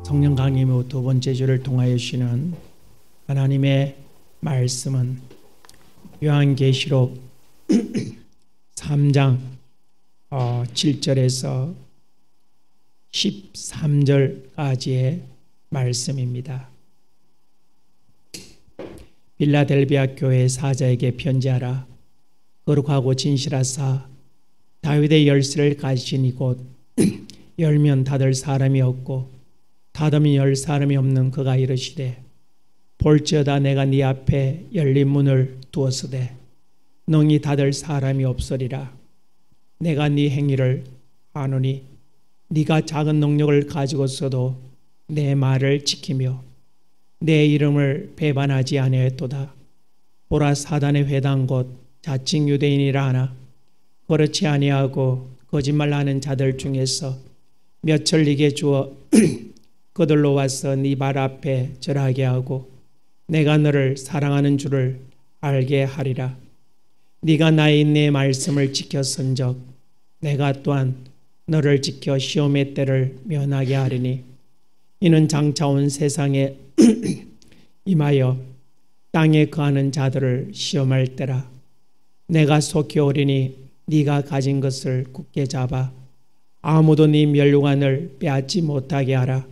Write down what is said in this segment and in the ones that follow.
성령 강림 후 두 번째 주를 통하여 주시는 하나님의 말씀은 요한계시록 3장 7절에서 13절까지의 말씀입니다. 빌라델비아 교회 사자에게 편지하라. 거룩하고 진실하사 다윗의 열쇠를 가지신 이곳 열면 닫을 사람이 없고 닫으면 열 사람이 없는 그가 이르시되 볼지어다 내가 네 앞에 열린 문을 두었으되 능히 닫을 사람이 없으리라. 내가 네 행위를 아노니 네가 작은 능력을 가지고서도 내 말을 지키며 내 이름을 배반하지 아니하였도다. 보라 사단의 회당 곧 자칭 유대인이라 하나 그렇지 아니하고 거짓말하는 자들 중에서 몇을 네게 주어 그들로 와서 네 발 앞에 절하게 하고 내가 너를 사랑하는 줄을 알게 하리라. 네가 나의 내 말씀을 지켰은적 내가 또한 너를 지켜 시험의 때를 면하게 하리니 이는 장차 온 세상에 임하여 땅에 거하는 자들을 시험할 때라. 내가 속히 오리니 네가 가진 것을 굳게 잡아 아무도 네 멸류관을 빼앗지 못하게 하라.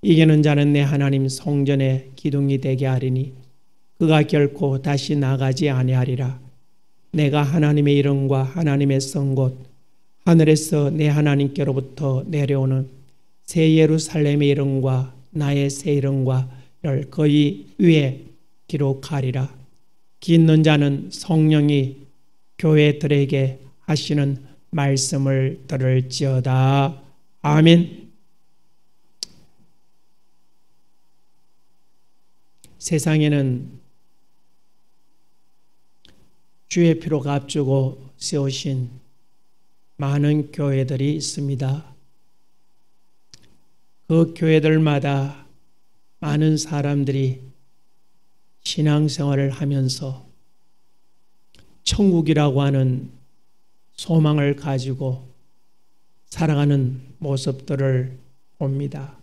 이기는 자는 내 하나님 성전의 기둥이 되게 하리니 그가 결코 다시 나가지 아니하리라. 내가 하나님의 이름과 하나님의 성 곧 하늘에서 내 하나님께로부터 내려오는 새 예루살렘의 이름과 나의 새 이름과를 거의 위에 기록하리라. 귀 있는 자는 성령이 교회들에게 하시는 말씀을 들을지어다. 아멘. 세상에는 주의 피로 값주고 세우신 많은 교회들이 있습니다. 그 교회들마다 많은 사람들이 신앙생활을 하면서 천국이라고 하는 소망을 가지고 살아가는 모습들을 봅니다.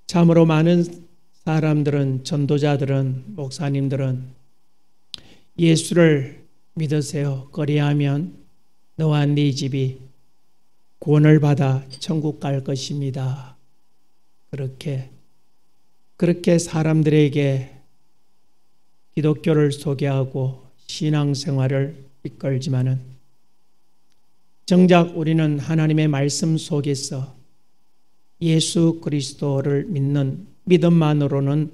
참으로 많은 사람들은, 전도자들은, 목사님들은 예수를 믿으세요. 그리하면 너와 네 집이 구원을 받아 천국 갈 것입니다. 그렇게 사람들에게 기독교를 소개하고 신앙생활을 이끌지만은 정작 우리는 하나님의 말씀 속에서 예수 그리스도를 믿는 믿음만으로는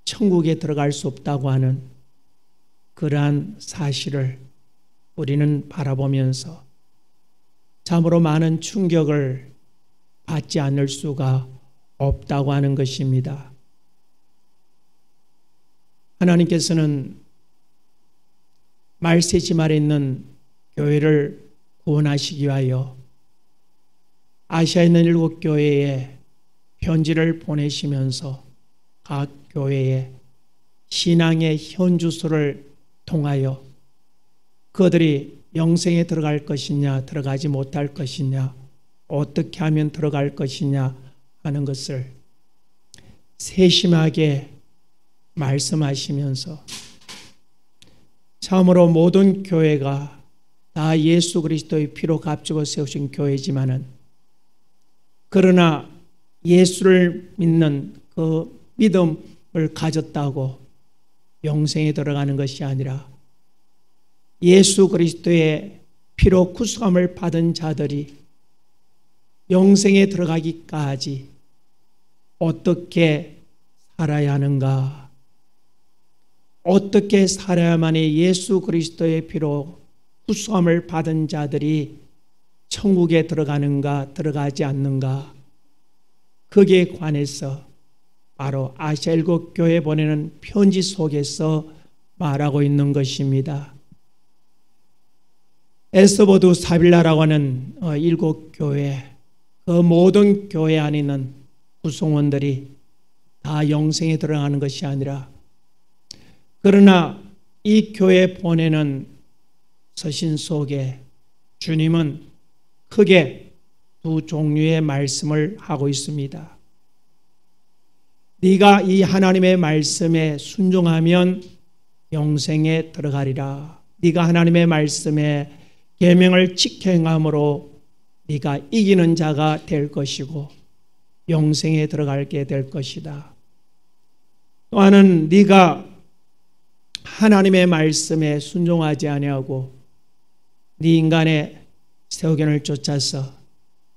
천국에 들어갈 수 없다고 하는 그러한 사실을 우리는 바라보면서 참으로 많은 충격을 받지 않을 수가 없다고 하는 것입니다. 하나님께서는 말세지말에 있는 교회를 구원하시기 위하여 아시아에 있는 7교회에 편지를 보내시면서 각 교회에 신앙의 현주소를 통하여 그들이 영생에 들어갈 것이냐 들어가지 못할 것이냐 어떻게 하면 들어갈 것이냐 하는 것을 세심하게 말씀하시면서 참으로 모든 교회가 다 예수 그리스도의 피로 값주고 세우신 교회지만은 그러나 예수를 믿는 그 믿음을 가졌다고 영생에 들어가는 것이 아니라 예수 그리스도의 피로 구속함을 받은 자들이 영생에 들어가기까지 어떻게 살아야 하는가? 어떻게 살아야만이 예수 그리스도의 피로 구속함을 받은 자들이 천국에 들어가는가 들어가지 않는가? 거기에 관해서 바로 아시아 7교회에 보내는 편지 속에서 말하고 있는 것입니다. 에스보드 사빌라라고 하는 7교회, 그 모든 교회 안에 있는 구성원들이 다 영생에 들어가는 것이 아니라 그러나 이 교회에 보내는 서신 속에 주님은 크게 두 종류의 말씀을 하고 있습니다. 네가 이 하나님의 말씀에 순종하면 영생에 들어가리라. 네가 하나님의 말씀에 계명을 지켜 행함으로 네가 이기는 자가 될 것이고 영생에 들어가게 될 것이다. 또 하나는 네가 하나님의 말씀에 순종하지 아니하고 네 인간의 세우견을 쫓아서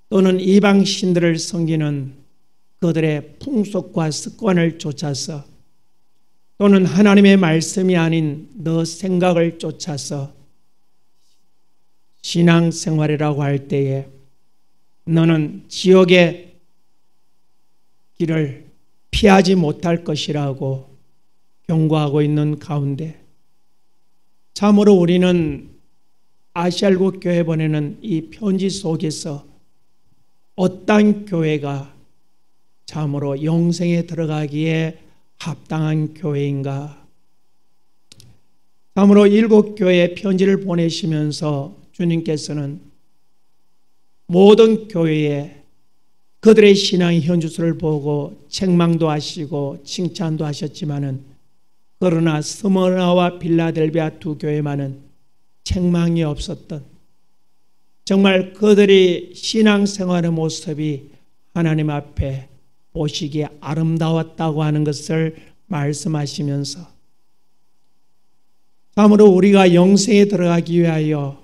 또는 이방 신들을 섬기는 그들의 풍속과 습관을 쫓아서 또는 하나님의 말씀이 아닌 너 생각을 쫓아서 신앙생활이라고 할 때에 너는 지옥의 길을 피하지 못할 것이라고 경고하고 있는 가운데 참으로 우리는 아시알국 교회 보내는 이 편지 속에서 어떤 교회가 참으로 영생에 들어가기에 합당한 교회인가? 참으로 7교회에 편지를 보내시면서 주님께서는 모든 교회에 그들의 신앙의 현주소를 보고 책망도 하시고 칭찬도 하셨지만은 그러나 스무나와 빌라델비아 두 교회만은 책망이 없었던 정말 그들이 신앙생활의 모습이 하나님 앞에 보시기에 아름다웠다고 하는 것을 말씀하시면서 참으로 우리가 영생에 들어가기 위하여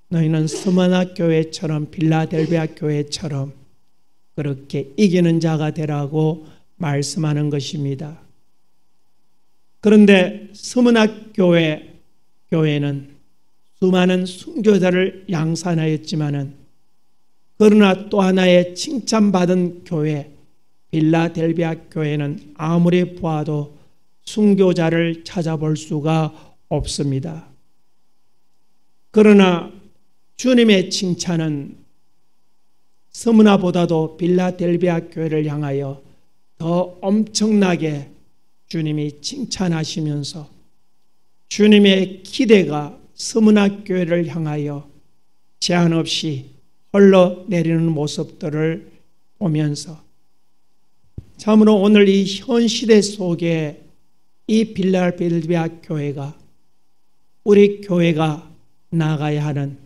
너희는 스무나 교회처럼 빌라델비아 교회처럼 그렇게 이기는 자가 되라고 말씀하는 것입니다. 그런데 스무나 교회는 수많은 순교자를 양산하였지만은 그러나 또 하나의 칭찬받은 교회 빌라델비아 교회는 아무리 보아도 순교자를 찾아볼 수가 없습니다. 그러나 주님의 칭찬은 스무나보다도 빌라델비아 교회를 향하여 더 엄청나게 주님이 칭찬하시면서 주님의 기대가 스무나 교회를 향하여 제한 없이 흘러내리는 모습들을 보면서 참으로 오늘 이 현 시대 속에 이 빌라델비아 교회가 우리 교회가 나아가야 하는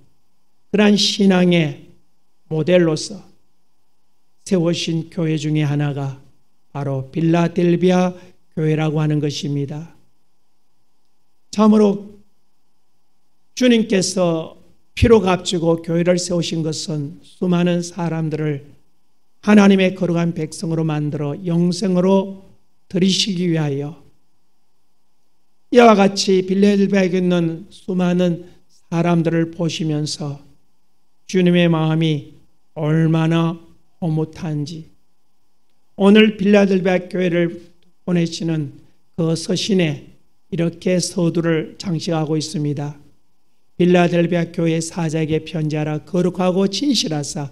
그러한 신앙의 모델로서 세우신 교회 중에 하나가 바로 빌라델비아 교회라고 하는 것입니다. 참으로 주님께서 피로 값지고 교회를 세우신 것은 수많은 사람들을 하나님의 거룩한 백성으로 만들어 영생으로 들이시기 위하여 이와 같이 빌라델비아에 있는 수많은 사람들을 보시면서 주님의 마음이 얼마나 허무한지 오늘 빌라델비아 교회를 보내시는 그 서신에 이렇게 서두를 장식하고 있습니다. 빌라델비아 교회 사자에게 편지하라. 거룩하고 진실하사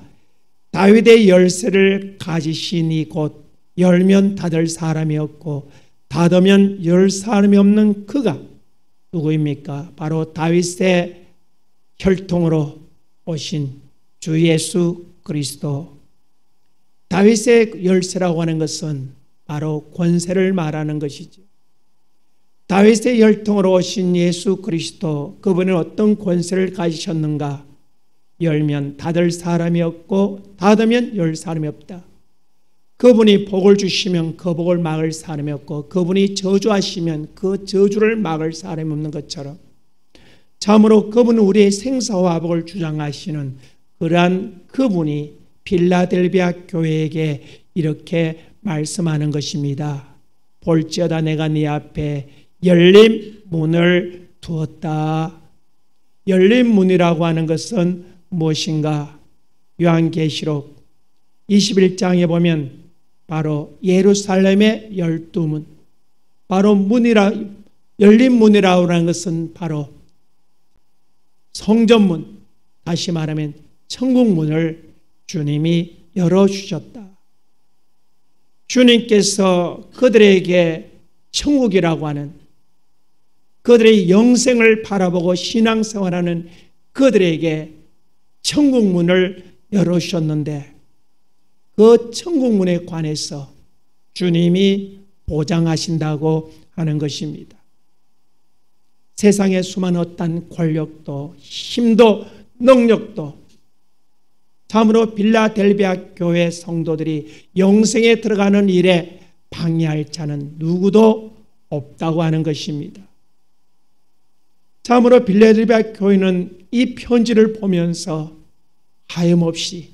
다윗의 열쇠를 가지시니 곧 열면 닫을 사람이 없고 닫으면 열 사람이 없는 그가 누구입니까? 바로 다윗의 혈통으로 오신 주 예수 그리스도. 다윗의 열쇠라고 하는 것은 바로 권세를 말하는 것이죠. 다윗의 혈통으로 오신 예수 그리스도, 그분은 어떤 권세를 가지셨는가? 열면 닫을 사람이 없고 닫으면 열 사람이 없다. 그분이 복을 주시면 그 복을 막을 사람이 없고 그분이 저주하시면 그 저주를 막을 사람이 없는 것처럼 참으로 그분은 우리의 생사화복을 주장하시는 그러한 그분이 빌라델비아 교회에게 이렇게 말씀하는 것입니다. 볼지어다 내가 네 앞에 열린 문을 두었다. 열린 문이라고 하는 것은 무엇인가? 요한계시록 21장에 보면 바로 예루살렘의 12문, 바로 열린 문이라고 하는 것은 바로 성전문, 다시 말하면 천국문을 주님이 열어주셨다. 주님께서 그들에게 천국이라고 하는 그들의 영생을 바라보고 신앙생활하는 그들에게 천국문을 열어주셨는데 그 천국문에 관해서 주님이 보장하신다고 하는 것입니다. 세상의 수많은 어떤 권력도 힘도 능력도 참으로 빌라델비아 교회 성도들이 영생에 들어가는 일에 방해할 자는 누구도 없다고 하는 것입니다. 참으로 빌라델비아 교회는 이 편지를 보면서 하염없이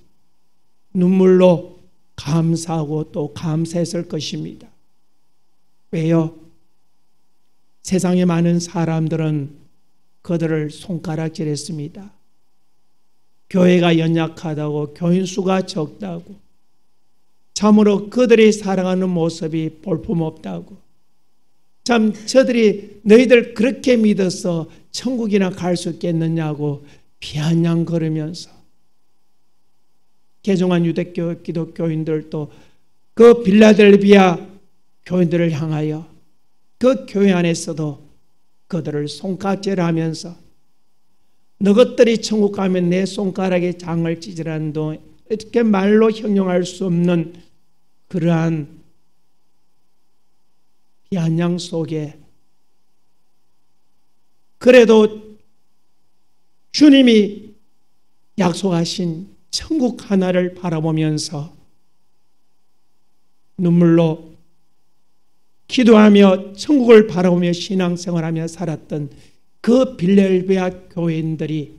눈물로 감사하고 또 감사했을 것입니다. 왜요? 세상에 많은 사람들은 그들을 손가락질했습니다. 교회가 연약하다고, 교인 수가 적다고, 참으로 그들이 살아가는 모습이 볼품없다고, 참 저들이 너희들 그렇게 믿어서 천국이나 갈 수 있겠느냐고 비아냥거리면서 개종한 유대교 기독교인들도 그 빌라델비아 교인들을 향하여 그 교회 안에서도 그들을 손가락질하면서 너것들이 천국 가면 내 손가락에 장을 찢으란도 이렇게 말로 형용할 수 없는 그러한 비아냥 속에 그래도 주님이 약속하신 천국 하나를 바라보면서 눈물로 기도하며 천국을 바라보며 신앙생활하며 살았던 그 빌라델비아 교인들이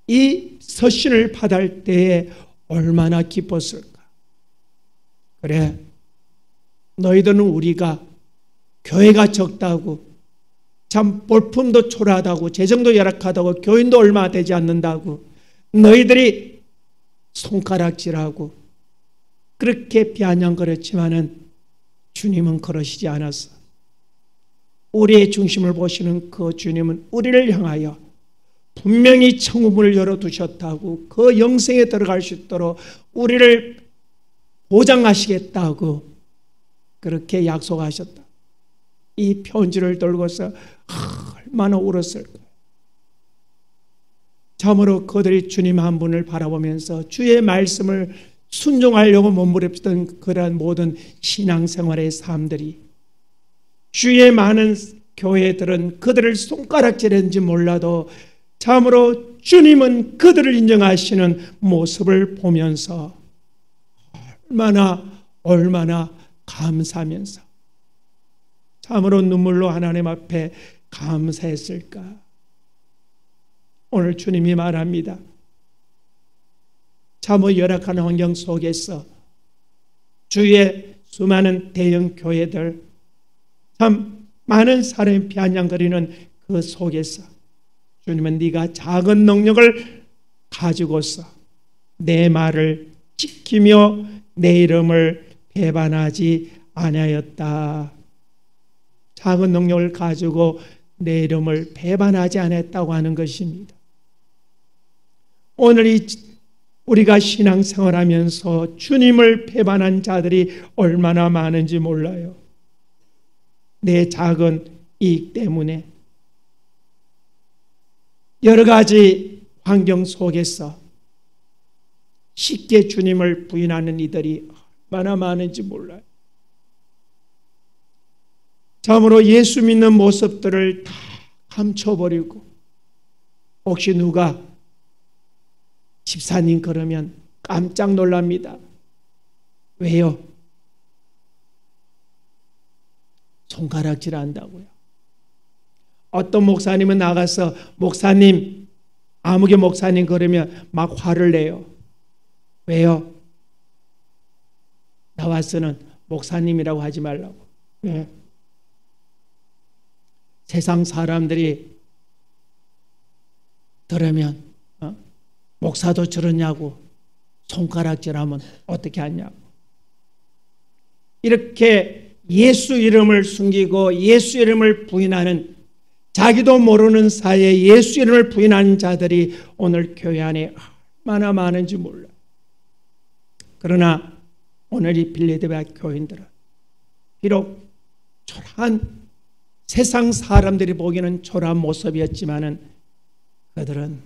이 서신을 받을 때에 얼마나 기뻤을까. 그래, 너희들은 우리가 교회가 적다고, 참 볼품도 초라하다고, 재정도 열악하다고, 교인도 얼마 되지 않는다고 너희들이 손가락질하고 그렇게 비아냥거렸지만은 주님은 그러시지 않았어. 우리의 중심을 보시는 그 주님은 우리를 향하여 분명히 천국문을 열어두셨다고, 그 영생에 들어갈 수 있도록 우리를 보장하시겠다고 그렇게 약속하셨다. 이 편지를 들고서 얼마나 울었을까. 참으로 그들이 주님 한 분을 바라보면서 주의 말씀을 순종하려고 몸부림치던 그러한 모든 신앙생활의 삶들이, 주의 많은 교회들은 그들을 손가락질했는지 몰라도 참으로 주님은 그들을 인정하시는 모습을 보면서 얼마나 감사하면서 참으로 눈물로 하나님 앞에 감사했을까. 오늘 주님이 말합니다. 참으로 열악한 환경 속에서 주의 수많은 대형 교회들, 참 많은 사람이 비아냥거리는 그 속에서 주님은 네가 작은 능력을 가지고서 내 말을 지키며 내 이름을 배반하지 아니하였다. 작은 능력을 가지고 내 이름을 배반하지 않았다고 하는 것입니다. 오늘 우리가 신앙생활하면서 주님을 배반한 자들이 얼마나 많은지 몰라요. 내 작은 이익 때문에 여러 가지 환경 속에서 쉽게 주님을 부인하는 이들이 얼마나 많은지 몰라요. 참으로 예수 믿는 모습들을 다 감춰버리고, 혹시 누가 집사님 그러면 깜짝 놀랍니다. 왜요? 손가락질 한다고요. 어떤 목사님은 나가서 목사님, 아무개 목사님 그러면 막 화를 내요. 왜요? 나와서는 목사님이라고 하지 말라고. 왜? 세상 사람들이 들으면 목사도 저러냐고 손가락질하면 어떻게 하냐고. 이렇게 예수 이름을 숨기고 예수 이름을 부인하는, 자기도 모르는 사이에 예수 이름을 부인하는 자들이 오늘 교회 안에 얼마나 많은지 몰라. 그러나 오늘 이 빌라델비아 교인들은 비록 초라한, 세상 사람들이 보기에는 초라한 모습이었지만은 그들은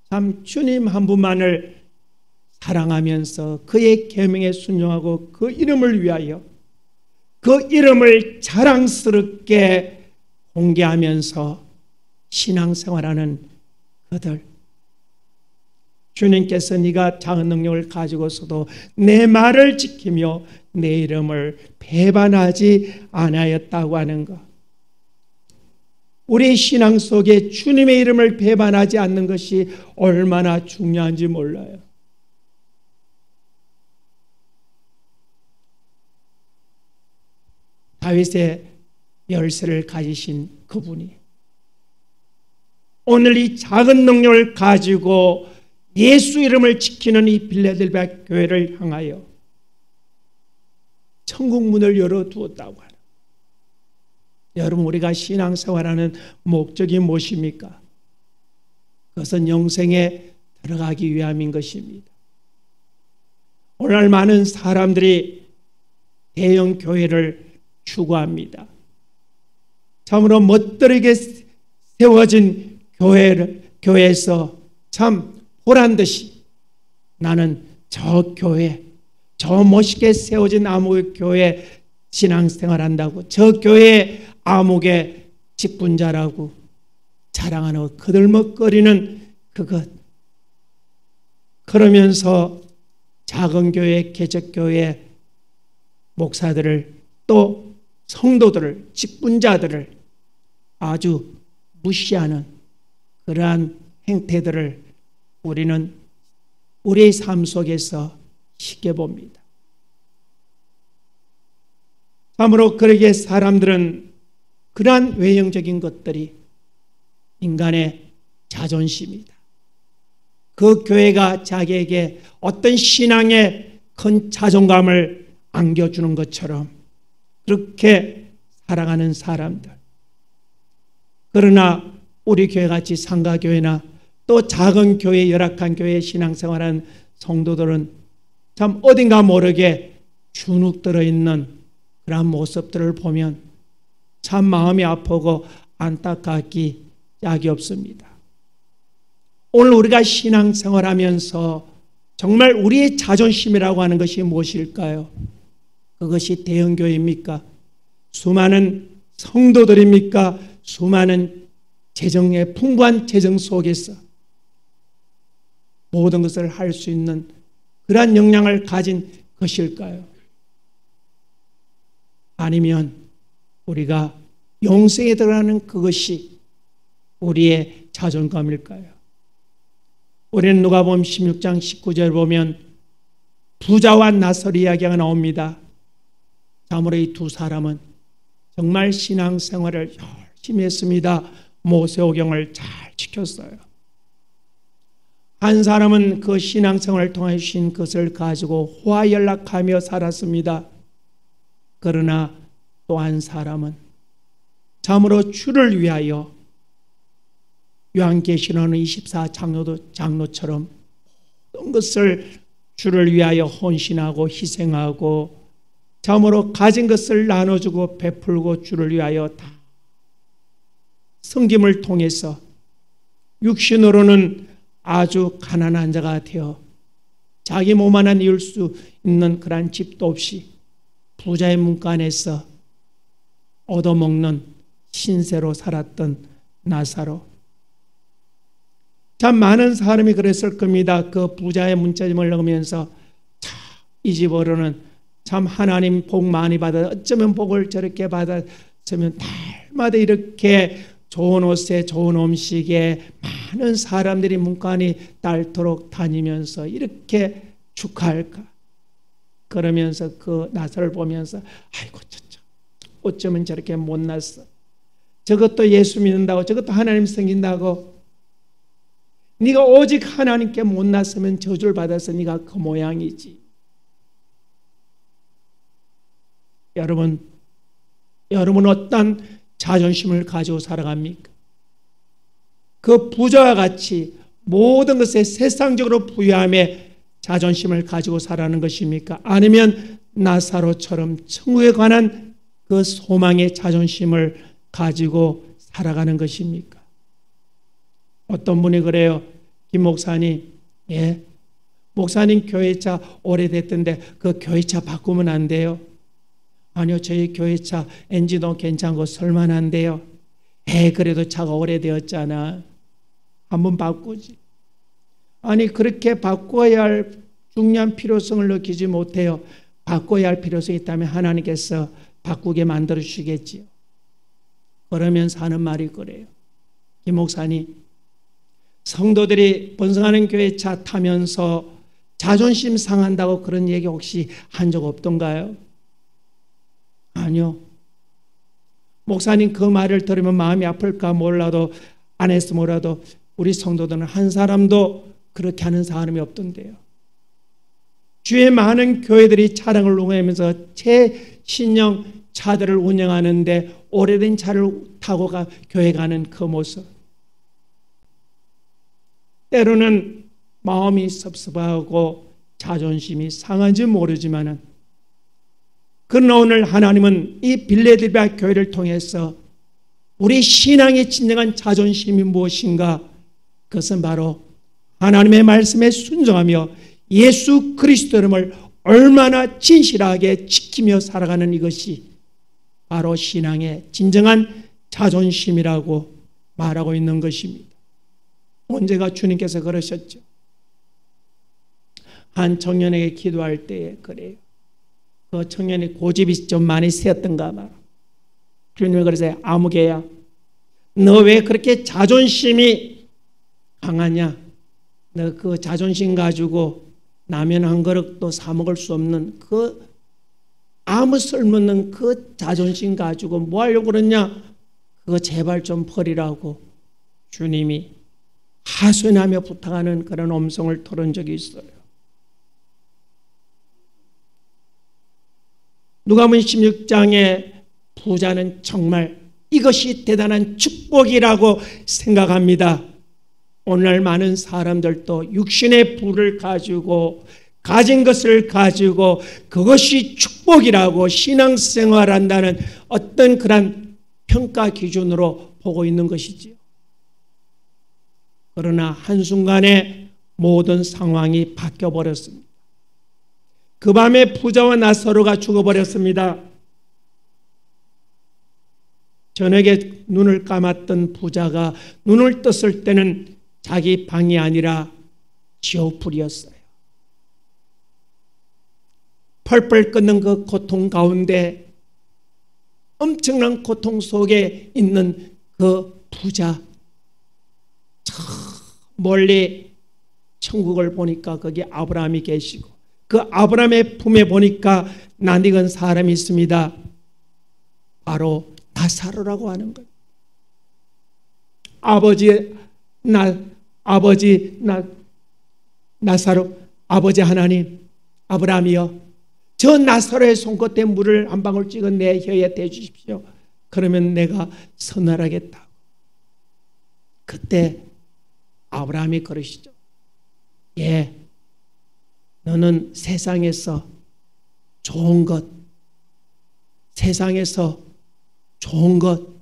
참 주님 한 분만을 사랑하면서 그의 계명에 순종하고 그 이름을 위하여 그 이름을 자랑스럽게 공개하면서 신앙생활하는 그들, 주님께서 네가 작은 능력을 가지고서도 내 말을 지키며 내 이름을 배반하지 아니하였다고 하는 것, 우리 신앙 속에 주님의 이름을 배반하지 않는 것이 얼마나 중요한지 몰라요. 다윗의 열쇠를 가지신 그분이 오늘 이 작은 능력을 가지고 예수 이름을 지키는 이 빌라델비아 교회를 향하여 천국 문을 열어두었다고 하는, 여러분, 우리가 신앙생활하는 목적이 무엇입니까? 그것은 영생에 들어가기 위함인 것입니다. 오늘 많은 사람들이 대형 교회를 추구합니다. 참으로 멋들게 세워진 교회에서 참 보란듯이 나는 저 교회, 저 멋있게 세워진 아무 교회 신앙생활한다고, 저 교회 암흑의 직분자라고 자랑하는 그들먹거리는 그것, 그러면서 작은 교회, 개척교회 목사들을 또 성도들을, 직분자들을 아주 무시하는 그러한 행태들을 우리는 우리의 삶 속에서 쉽게 봅니다. 참으로 그러기에 사람들은 그러한 외형적인 것들이 인간의 자존심이다. 그 교회가 자기에게 어떤 신앙의 큰 자존감을 안겨주는 것처럼 그렇게 살아가는 사람들. 그러나 우리 교회같이 상가교회나 또 작은 교회, 열악한 교회 신앙생활하는 성도들은 참 어딘가 모르게 주눅 들어있는 그런 모습들을 보면 참 마음이 아프고 안타깝기 짝이 없습니다. 오늘 우리가 신앙생활하면서 정말 우리의 자존심이라고 하는 것이 무엇일까요? 그것이 대형교회입니까? 수많은 성도들입니까? 수많은 재정의 풍부한 재정 속에서 모든 것을 할 수 있는 그러한 역량을 가진 것일까요? 아니면 우리가 영생에 들어가는 그것이 우리의 자존감일까요? 우리는 누가복음 16장 19절 보면 부자와 나설 이야기가 나옵니다. 참으로 이 두 사람은 정말 신앙생활을 열심히 했습니다. 모세오경을 잘 지켰어요. 한 사람은 그 신앙생활을 통해 주신 것을 가지고 화연락하며 살았습니다. 그러나 또 한 사람은 참으로 주를 위하여 요한계시록은 24장로처럼 모든 것을 주를 위하여 헌신하고 희생하고 참으로 가진 것을 나눠주고 베풀고 주를 위하여 다 섬김을 통해서 육신으로는 아주 가난한 자가 되어 자기 몸 하나 이을 수 있는 그런 집도 없이 부자의 문간에서 얻어먹는 신세로 살았던 나사로. 참 많은 사람이 그랬을 겁니다. 그 부자의 문자짐을 넣으면서 이 집으로는 참 하나님 복 많이 받아, 어쩌면 복을 저렇게 받았으면 달마다 이렇게 좋은 옷에 좋은 음식에 많은 사람들이 문간이 닳도록 다니면서 이렇게 축하할까? 그러면서 그 나사를 보면서 아이고 어쩌면 저렇게 못났어. 저것도 예수 믿는다고, 저것도 하나님 섬긴다고. 네가 오직 하나님께 못났으면 저주를 받아서 네가 그 모양이지. 여러분 어떤 자존심을 가지고 살아갑니까? 그 부자와 같이 모든 것에 세상적으로 부유함에 자존심을 가지고 살아가는 것입니까? 아니면 나사로처럼 천국에 관한 그 소망의 자존심을 가지고 살아가는 것입니까? 어떤 분이 그래요. 김 목사님, 목사님 교회차 오래됐던데 그 교회차 바꾸면 안 돼요? 아니요, 저희 교회차 엔진도 괜찮고 설만한데요. 그래도 차가 오래되었잖아. 한번 바꾸지. 아니, 그렇게 바꿔야 할 중요한 필요성을 느끼지 못해요. 바꿔야 할 필요성이 있다면 하나님께서 바꾸게 만들어 주시겠지요. 그러면서 하는 말이 그래요. 김 목사님, 성도들이 번성하는 교회 차 타면서 자존심 상한다고 그런 얘기 혹시 한 적 없던가요? 아니요. 목사님 그 말을 들으면 마음이 아플까 몰라도 안 했으면 몰라도 우리 성도들은 한 사람도 그렇게 하는 사람이 없던데요. 주의 많은 교회들이 차량을 운행하면서 최신형 차들을 운영하는데 오래된 차를 타고 교회 가는 그 모습. 때로는 마음이 섭섭하고 자존심이 상한지 모르지만은 그러나 오늘 하나님은 이 빌레델비아 교회를 통해서 우리 신앙의 진정한 자존심이 무엇인가? 그것은 바로 하나님의 말씀에 순종하며 예수 그리스도 이름을 얼마나 진실하게 지키며 살아가는 이것이 바로 신앙의 진정한 자존심이라고 말하고 있는 것입니다. 언제가 주님께서 그러셨죠. 한 청년에게 기도할 때에 그래요. 그 청년이 고집이 좀 많이 세었던가 봐. 주님이 그러세요. 아무개야, 너 왜 그렇게 자존심이 강하냐? 너 그 자존심 가지고 라면 한 그릇도 사 먹을 수 없는 그 아무 쓸모없는 그 자존심 가지고 뭐 하려고 그러냐? 그거 제발 좀 버리라고 주님이 하소연하며 부탁하는 그런 음성을 들은 적이 있어요. 누가복음 16장의 부자는 정말 이것이 대단한 축복이라고 생각합니다. 오늘날 많은 사람들도 육신의 부를 가지고 가진 것을 가지고 그것이 축복이라고 신앙생활한다는 어떤 그런 평가 기준으로 보고 있는 것이지요. 그러나 한순간에 모든 상황이 바뀌어버렸습니다. 그 밤에 부자와 나사로가 죽어버렸습니다. 저녁에 눈을 감았던 부자가 눈을 떴을 때는 자기 방이 아니라 지옥불이었어요. 펄펄 끓는 그 고통 가운데 엄청난 고통 속에 있는 그 부자, 멀리 천국을 보니까 거기 아브라함이 계시고 그 아브라함의 품에 보니까 낯익은 사람이 있습니다. 바로 나사로라고 하는 거예요. 나사로, 아버지 하나님, 아브라함이여, 저 나사로의 손끝에 물을 한 방울 찍어 내 혀에 대주십시오. 그러면 내가 선활하겠다. 그때 아브라함이 그러시죠. 예, 너는 세상에서 좋은 것, 세상에서 좋은 것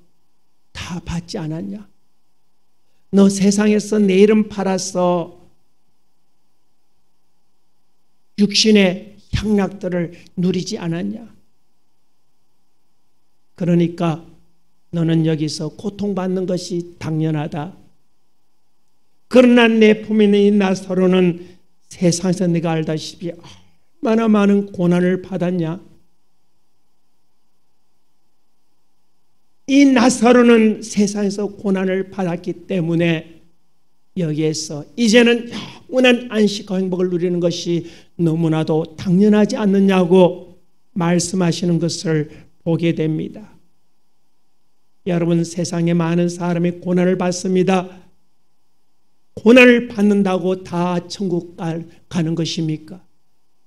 다 받지 않았냐? 너 세상에서 내 이름 팔아서 육신의 향락들을 누리지 않았냐? 그러니까 너는 여기서 고통받는 것이 당연하다. 그러나 내 품에 있는 이 나사로는 세상에서 네가 알다시피 얼마나 많은 고난을 받았냐? 이 나사로는 세상에서 고난을 받았기 때문에 여기에서 이제는 영원한 안식과 행복을 누리는 것이 너무나도 당연하지 않느냐고 말씀하시는 것을 보게 됩니다. 여러분, 세상에 많은 사람이 고난을 받습니다. 고난을 받는다고 다 천국 가는 것입니까?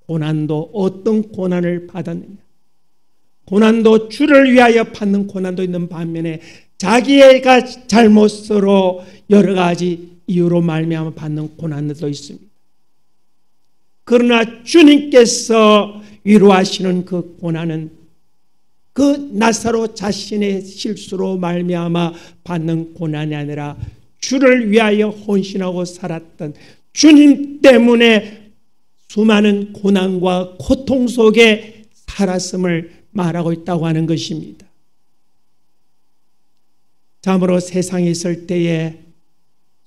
고난도 어떤 고난을 받았느냐? 고난도 주를 위하여 받는 고난도 있는 반면에 자기가 잘못으로 여러 가지 이유로 말미암아 받는 고난도 있습니다. 그러나 주님께서 위로하시는 그 고난은 그 나사로 자신의 실수로 말미암아 받는 고난이 아니라 주를 위하여 헌신하고 살았던 주님 때문에 수많은 고난과 고통 속에 살았음을 말하고 있다고 하는 것입니다. 참으로 세상에 있을 때에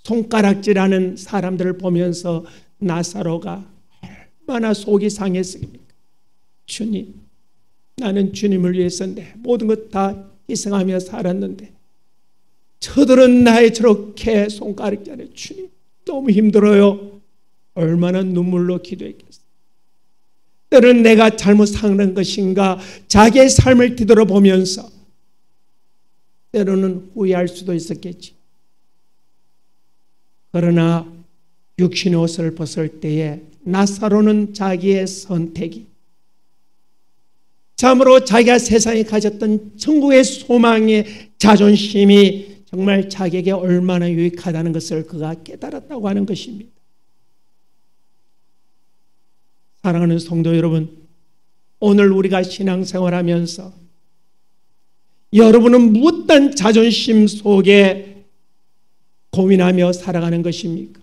손가락질하는 사람들을 보면서 나사로가 얼마나 속이 상했습니까? 주님, 나는 주님을 위해서 내 모든 것 다 희생하며 살았는데 저들은 나의 저렇게 손가락질하네. 주님, 너무 힘들어요. 얼마나 눈물로 기도했겠어요. 때로는 내가 잘못 사는 것인가 자기의 삶을 뒤돌아보면서 때로는 후회할 수도 있었겠지. 그러나 육신의 옷을 벗을 때에 나사로는 자기의 선택이 참으로 자기가 세상에 가졌던 천국의 소망의 자존심이 정말 자기에게 얼마나 유익하다는 것을 그가 깨달았다고 하는 것입니다. 사랑하는 성도 여러분, 오늘 우리가 신앙생활하면서 여러분은 무엇단 자존심 속에 고민하며 살아가는 것입니까?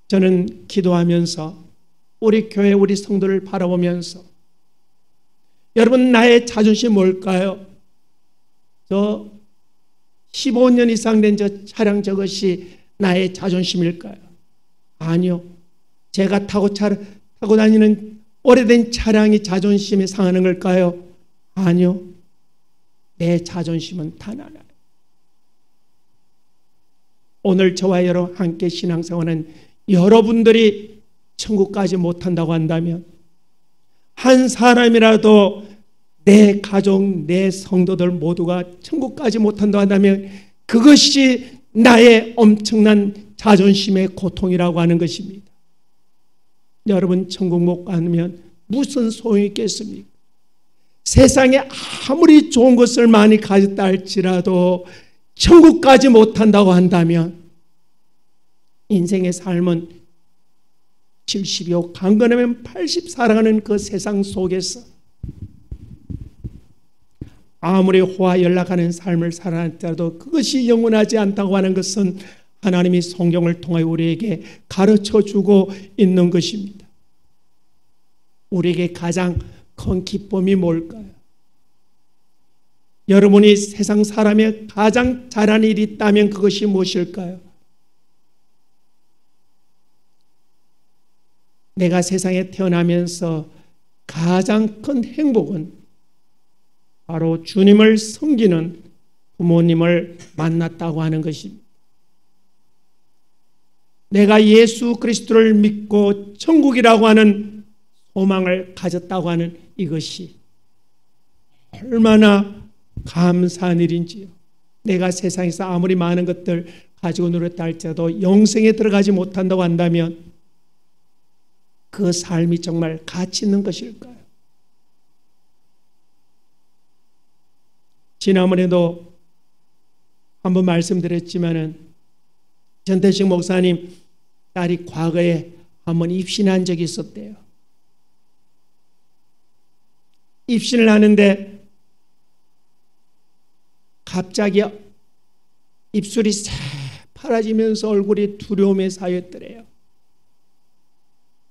저는 기도하면서 우리 교회 우리 성도를 바라보면서 여러분 나의 자존심 뭘까요? 저 15년 이상 된 저 차량 저것이 나의 자존심일까요? 아니요. 제가 타고 다니는 오래된 차량이 자존심이 상하는 걸까요? 아니요. 내 자존심은 단 하나예요. 오늘 저와 여러분 함께 신앙생활은 여러분들이 천국까지 못한다고 한다면 한 사람이라도 내 가족, 내 성도들 모두가 천국까지 못한다고 한다면 그것이 나의 엄청난 자존심의 고통이라고 하는 것입니다. 여러분 천국 못 가면 무슨 소용이 있겠습니까? 세상에 아무리 좋은 것을 많이 가졌다 할지라도 천국까지 못한다고 한다면 인생의 삶은 70이요 강건하면 80 살아가는 그 세상 속에서 아무리 호화 연락하는 삶을 살아날지라도 그것이 영원하지 않다고 하는 것은 하나님이 성경을 통하여 우리에게 가르쳐주고 있는 것입니다. 우리에게 가장 큰 기쁨이 뭘까요? 여러분이 세상 사람의 가장 잘하는 일이 있다면 그것이 무엇일까요? 내가 세상에 태어나면서 가장 큰 행복은 바로 주님을 섬기는 부모님을 만났다고 하는 것입니다. 내가 예수 그리스도를 믿고 천국이라고 하는 소망을 가졌다고 하는 이것이 얼마나 감사한 일인지요. 내가 세상에서 아무리 많은 것들 가지고 누렸다 할지라도 영생에 들어가지 못한다고 한다면 그 삶이 정말 가치 있는 것일까요? 지난번에도 한번 말씀드렸지만은 전태식 목사님 딸이 과거에 한번 입신한 적이 있었대요. 입신을 하는데 갑자기 입술이 새파라지면서 얼굴이 두려움에 사였더래요.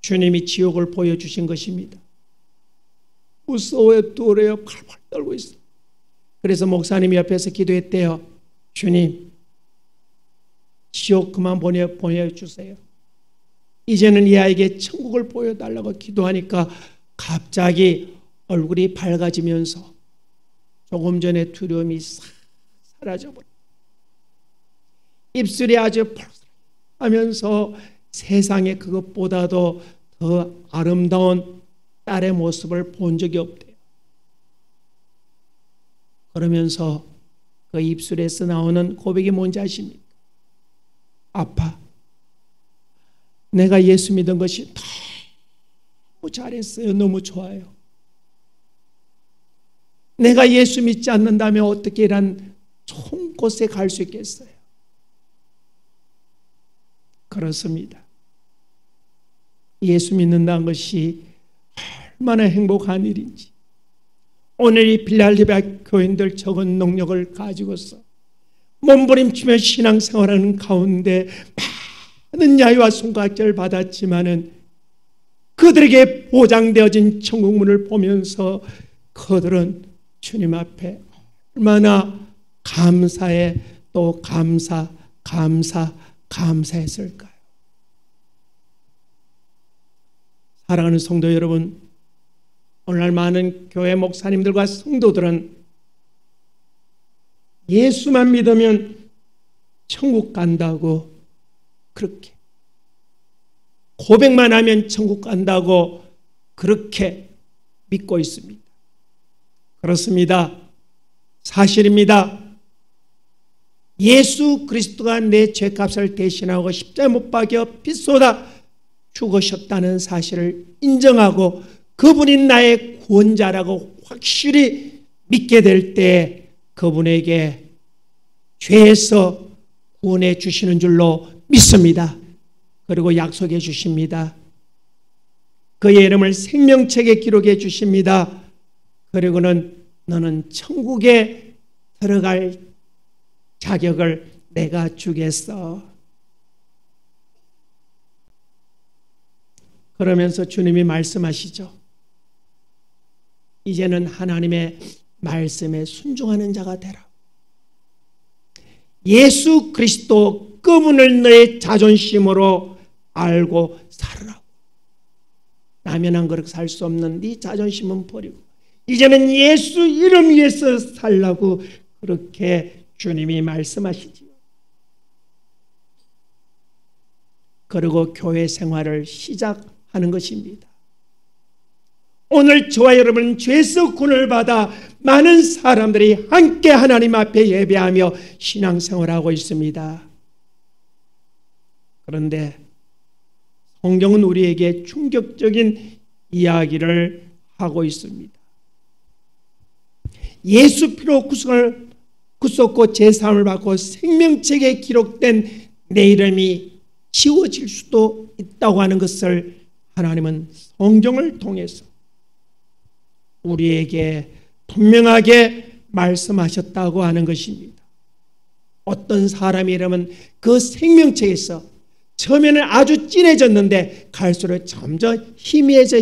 주님이 지옥을 보여주신 것입니다. 무서워요, 두려워요, 팔팔 떨고 있어요. 그래서 목사님이 옆에서 기도했대요. 주님, 지옥 그만 보내주세요. 이제는 이 아이에게 천국을 보여달라고 기도하니까 갑자기 얼굴이 밝아지면서 조금 전에 두려움이 싹 사라져버려. 입술이 아주 펄펄하면서 세상에 그것보다도 더 아름다운 딸의 모습을 본 적이 없대요. 그러면서 그 입술에서 나오는 고백이 뭔지 아십니까? 아빠, 내가 예수 믿은 것이 너무 잘했어요. 너무 좋아요. 내가 예수 믿지 않는다면 어떻게 이런 좋은 곳에 갈 수 있겠어요? 그렇습니다. 예수 믿는다는 것이 얼마나 행복한 일인지 오늘 이 필라델피아 교인들 적은 능력을 가지고서 몸부림치며 신앙생활하는 가운데 많은 야유와 손가락질을 받았지만은 그들에게 보장되어진 천국문을 보면서 그들은 주님 앞에 얼마나 감사해 또 감사했을까요? 사랑하는 성도 여러분, 오늘날 많은 교회 목사님들과 성도들은 예수만 믿으면 천국 간다고 그렇게 고백만 하면 천국 간다고 그렇게 믿고 있습니다. 그렇습니다. 사실입니다. 예수 그리스도가 내 죄값을 대신하고 십자가에 못 박여 피 쏟아 죽으셨다는 사실을 인정하고 그분이 나의 구원자라고 확실히 믿게 될 때 그분에게 죄에서 구원해 주시는 줄로 믿습니다. 그리고 약속해 주십니다. 그의 이름을 생명책에 기록해 주십니다. 그리고는 너는 천국에 들어갈 자격을 내가 주겠어. 그러면서 주님이 말씀하시죠. 이제는 하나님의 말씀에 순종하는 자가 되라. 예수 그리스도 그분을 너의 자존심으로 알고 살으라고. 라면 한 그릇 살 수 없는 네 자존심은 버리고 이제는 예수 이름 위해서 살라고 그렇게 주님이 말씀하시지요. 그리고 교회 생활을 시작하는 것입니다. 오늘 저와 여러분 죄에서 구원을 받아 많은 사람들이 함께 하나님 앞에 예배하며 신앙생활하고 있습니다. 그런데 성경은 우리에게 충격적인 이야기를 하고 있습니다. 예수 피로 구속고 제사함을 받고 생명책에 기록된 내 이름이 지워질 수도 있다고 하는 것을 하나님은 성경을 통해서 우리에게 분명하게 말씀하셨다고 하는 것입니다. 어떤 사람의 이름은 그 생명책에서 처음에는 아주 진해졌는데 갈수록 점점 희미해져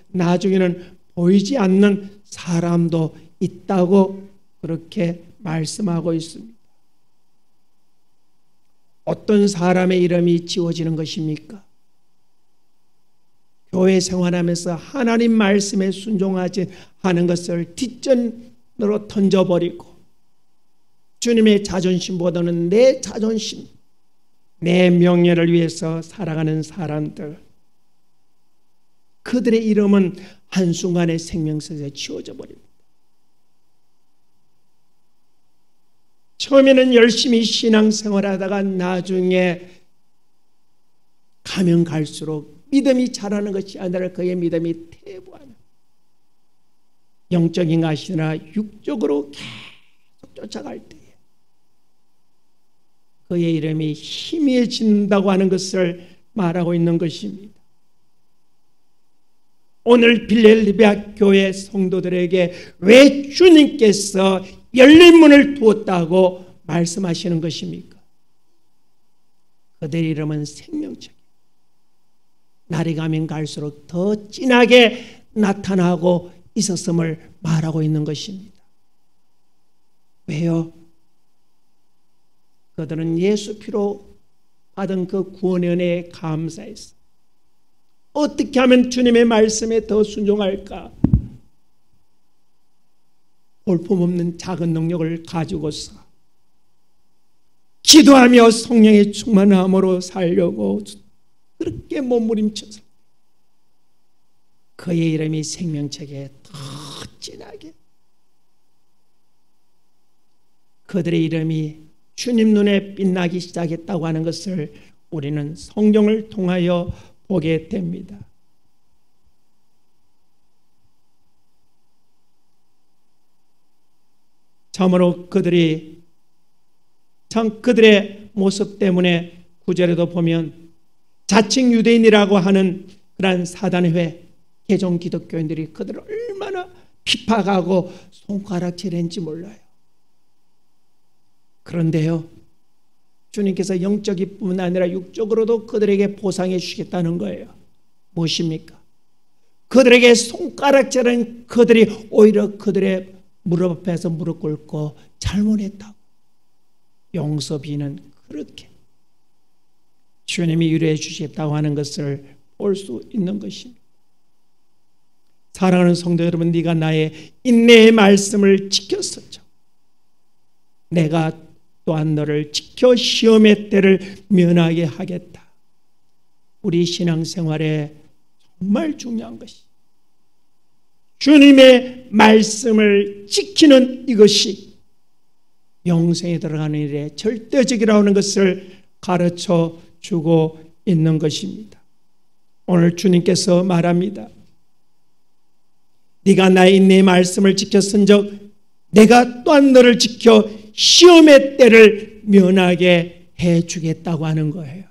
나중에는 보이지 않는 사람도 있다고 그렇게 말씀하고 있습니다. 어떤 사람의 이름이 지워지는 것입니까? 교회 생활하면서 하나님 말씀에 순종하지 않은 것을 뒷전으로 던져버리고 주님의 자존심보다는 내 자존심, 내 명예를 위해서 살아가는 사람들, 그들의 이름은 한순간에 생명책에서 지워져 버립니다. 처음에는 열심히 신앙생활하다가 나중에 가면 갈수록 믿음이 자라는 것이 아니라 그의 믿음이 퇴보하는, 영적인 것이 아니라 육적으로 계속 쫓아갈 때에 그의 이름이 희미해진다고 하는 것을 말하고 있는 것입니다. 오늘 빌렐리베아 교회 성도들에게 왜 주님께서 열린 문을 두었다고 말씀하시는 것입니까? 그들의 이름은 생명책, 날이 가면 갈수록 더 진하게 나타나고 있었음을 말하고 있는 것입니다. 왜요? 그들은 예수 피로 받은 그 구원의 은혜에 감사해서 어떻게 하면 주님의 말씀에 더 순종할까? 볼품없는 작은 능력을 가지고서 기도하며 성령의 충만함으로 살려고 그렇게 몸부림쳐서 그의 이름이 생명책에 더 진하게, 그들의 이름이 주님 눈에 빛나기 시작했다고 하는 것을 우리는 성경을 통하여 보게 됩니다. 참으로 그들의 모습 때문에 구절에도 보면 자칭 유대인이라고 하는 그러한 사단회 개종 기독교인들이 그들을 얼마나 주님께서 영적인 뿐만 아니라 육적으로도 그들에게 보상해 주시겠다는 거예요. 무엇입니까? 그들에게 손가락질은 그들이 오히려 그들의 무릎 앞에서 무릎 꿇고 잘못했다고 용서비는 그렇게 주님이 유래해 주시겠다고 하는 것을 볼 수 있는 것입니다. 사랑하는 성도 여러분, 네가 나의 인내의 말씀을 지켰었죠. 내가 또한 너를 지켜 시험의 때를 면하게 하겠다. 우리 신앙생활에 정말 중요한 것이 주님의 말씀을 지키는 이것이 영생에 들어가는 일에 절대적이라고 하는 것을 가르쳐 주고 있는 것입니다. 오늘 주님께서 말합니다. 네가 나의 인내의 말씀을 지켰은즉 내가 또한 너를 지켜 시험의 때를 면하게 해주겠다고 하는 거예요.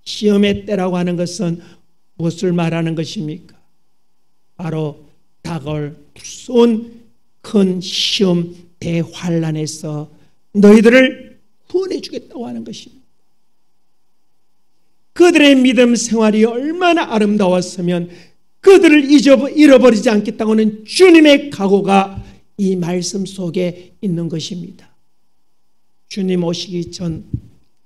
시험의 때라고 하는 것은 무엇을 말하는 것입니까? 바로 다가올 무서운 큰 시험 대환란에서 너희들을 구원해 주겠다고 하는 것입니다. 그들의 믿음 생활이 얼마나 아름다웠으면 그들을 잃어버리지 않겠다고 하는 주님의 각오가 이 말씀 속에 있는 것입니다. 주님 오시기 전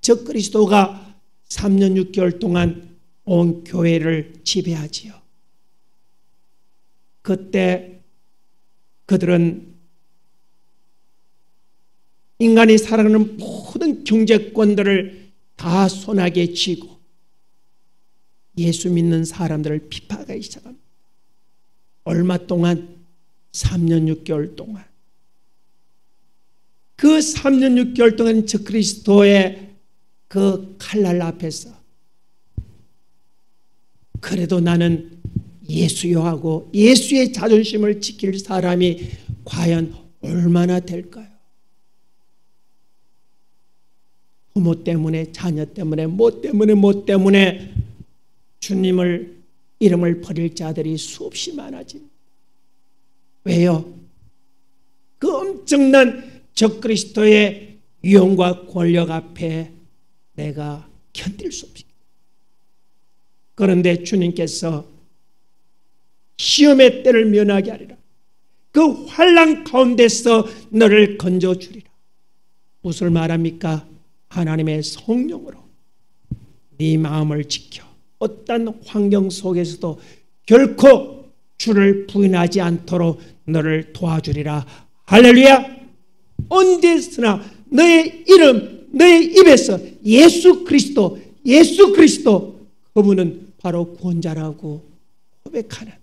적그리스도가 3년 6개월 동안 온 교회를 지배하지요. 그때 그들은 인간이 살아가는 모든 경제권들을 다 손아귀에 쥐고 예수 믿는 사람들을 비판하기 시작합니다. 얼마 동안? 3년 6개월 동안. 그 3년 6개월 동안 적그리스도의 그 칼날 앞에서 그래도 나는 예수요 하고 예수의 자존심을 지킬 사람이 과연 얼마나 될까요? 부모 때문에, 자녀 때문에, 뭐 때문에 주님을 이름을 버릴 자들이 수없이 많아집니다. 왜요? 그 엄청난 적그리스도의 위엄과 권력 앞에 내가 견딜 수 없습니다. 그런데 주님께서 시험의 때를 면하게 하리라. 그 환난 가운데서 너를 건져주리라. 무엇을 말합니까? 하나님의 성령으로 네 마음을 지켜 어떤 환경 속에서도 결코 주를 부인하지 않도록 너를 도와주리라. 할렐루야. 언제서나 너의 이름, 너의 입에서 예수 그리스도 그분은 바로 구원자라고 고백하는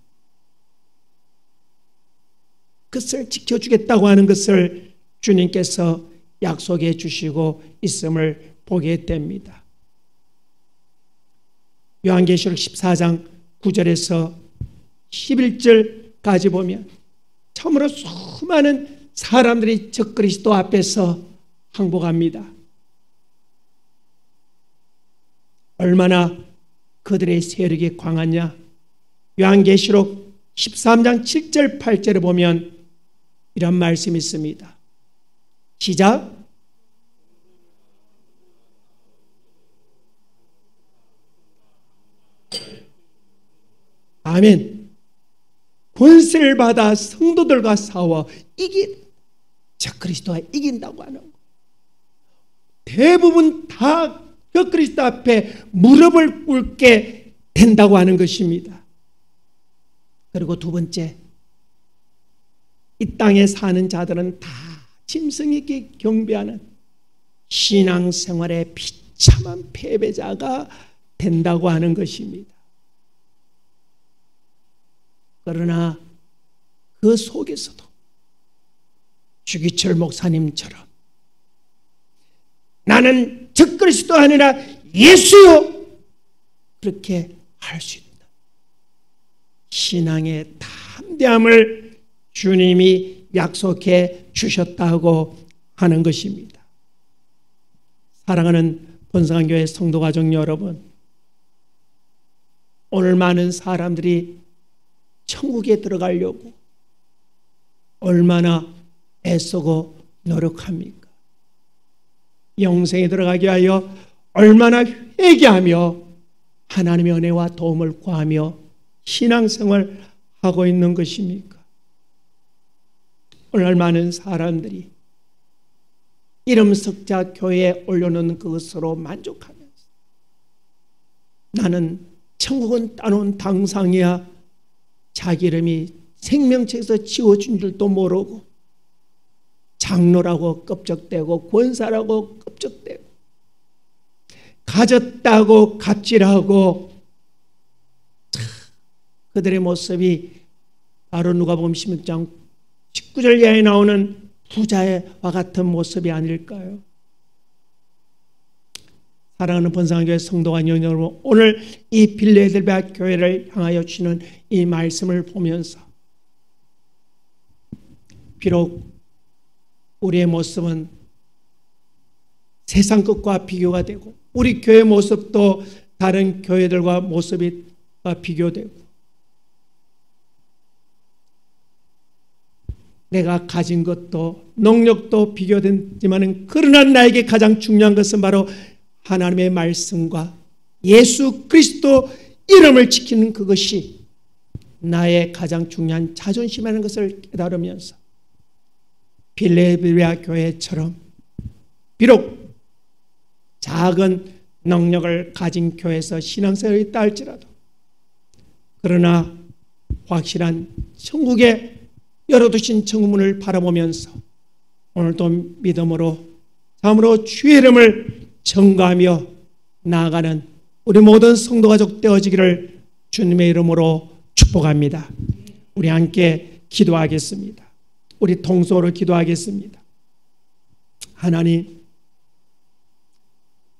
그것을 지켜주겠다고 하는 것을 주님께서 약속해 주시고 있음을 보게 됩니다. 요한계시록 14장 9절에서 11절까지 보면 참으로 수많은 사람들이 적그리스도 앞에서 항복합니다. 얼마나 그들의 세력이 강하냐? 요한계시록 13장 7절 8절을 보면 이런 말씀이 있습니다. 시작. 아멘. 권세를 받아 성도들과 싸워 적그리스도가 이긴다고 하는 거. 대부분 다 적그리스도 앞에 무릎을 꿇게 된다고 하는 것입니다. 그리고 두 번째, 이 땅에 사는 자들은 다 짐승 있게 경배하는 신앙생활의 비참한 패배자가 된다고 하는 것입니다. 그러나 그 속에서도 주기철 목사님처럼 나는 적그리스도 아니라 예수요 그렇게 할 수 있다. 신앙의 담대함을 주님이 약속해 주셨다고 하는 것입니다. 사랑하는 본성교회 성도가족 여러분, 오늘 많은 사람들이 천국에 들어가려고 얼마나 애쓰고 노력합니까? 영생에 들어가게 하여 얼마나 회개하며 하나님의 은혜와 도움을 구하며 신앙생활을 하고 있는 것입니까? 오늘 많은 사람들이 이름 석자 교회에 올려놓는 그것으로 만족하면서 나는 천국은 따놓은 당상이야 자기 이름이 생명책에서 지워준 줄도 모르고 장로라고 껍적대고 권사라고 껍적대고 가졌다고 갑질하고 그들의 모습이 바로 누가복음 16장 19절 이하에 나오는 부자와 같은 모습이 아닐까요? 사랑하는 번성교회 성도와 여러분, 오늘 이 빌레델비아 교회를 향하여 주시는 이 말씀을 보면서 비록 우리의 모습은 세상 것과 비교가 되고 우리 교회 모습도 다른 교회들과 모습이 비교되고 내가 가진 것도 능력도 비교되지만 그러나 나에게 가장 중요한 것은 바로 하나님의 말씀과 예수 그리스도 이름을 지키는 그것이 나의 가장 중요한 자존심이라는 것을 깨달으면서 빌레델비아 교회처럼 비록 작은 능력을 가진 교회에서 신앙생활이 있다 할지라도 그러나 확실한 천국의 열어두신 천국문을 바라보면서 오늘도 믿음으로 참으로 주의 이름을 전가하며 나아가는 우리 모든 성도 가족 되어지기를 주님의 이름으로 축복합니다. 우리 함께 기도하겠습니다. 우리 통성으로 기도하겠습니다. 하나님,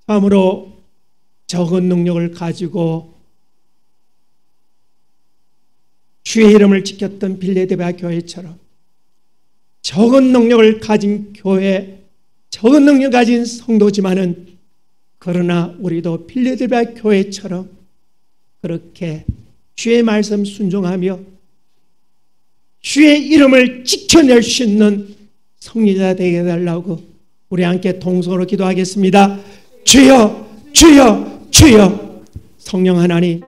참으로 적은 능력을 가지고 주의 이름을 지켰던 빌레델비아 교회처럼 적은 능력을 가진 교회, 적은 능력을 가진 성도지만은 그러나 우리도 빌레델비아 교회처럼 그렇게 주의 말씀 순종하며 주의 이름을 지켜낼 수 있는 성리자 되게 해달라고 우리 함께 동성으로 기도하겠습니다. 주여, 주여, 주여. 성령 하나님,